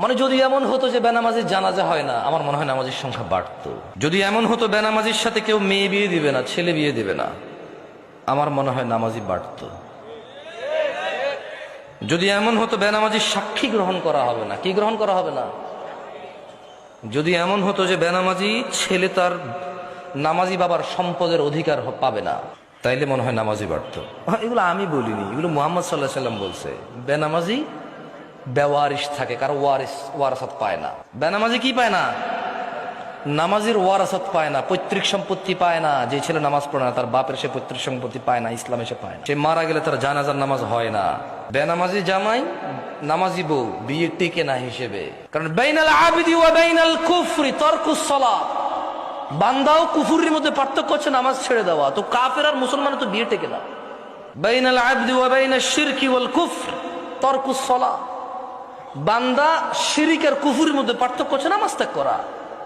মানে যদি এমন হতো যে বেনামাজির জানাজা হয় না, আমার মনে হয় নামাজির সংখ্যা বাড়তো। যদি এমন হতো বেনামাজির সাথে কেউ মেয়ে বিয়ে দিবে না, ছেলে বিয়ে দিবে না, আমার মনে হয় নামাজি বাড়তো। যদি এমন হতো বেনামাজির সাক্ষী গ্রহণ করা হবে না, কি গ্রহণ করা হবে না, যদি এমন হতো যে বেনামাজি ছেলে তার নামাজি বাবার সম্পদের অধিকার পাবে না, তাইলে মনে হয় নামাজি বাড়তো। এগুলো আমি বলিনি, এগুলো মুহাম্মদ সাল্লাল্লাহু আলাইহি সাল্লাম বলছে। বেনামাজি বেওয়ারিশ থাকে, কারো ওয়ারাসাত পায় না। বেনামাজি কি পায় না? নামাজির ওয়ারাসাত পায় না, পৈতৃক সম্পত্তি পায় না। যে ছেলে নামাজ পড়ে না তার বাপের সে পৈতৃক সম্পত্তি পায় না, ইসলাম এসে পায় না। সে মারা গেলে তার জানাজার নামাজ হয় না। বেনামাজি জামাই নামাজি বউ বিয়ে টিকে না হিসেবে, কারণ বাইনাল আবিদি ওয়া বাইনাল কুফরি তারকুস সালাত। বান্দা ও কুফরির মধ্যে পার্থক্য হচ্ছে নামাজ ছেড়ে দেওয়া। তো কাফের আর মুসলমানের তো বিয়ে টেকে না। বাইনাল আবদি ওয়া বাইনাশ শিরকি ওয়াল কুফর তারকুস সালাত। বান্দা শিরিক আর কুফরির মধ্যে পার্থক্য হচ্ছে নামাজ ত্যাগ করা।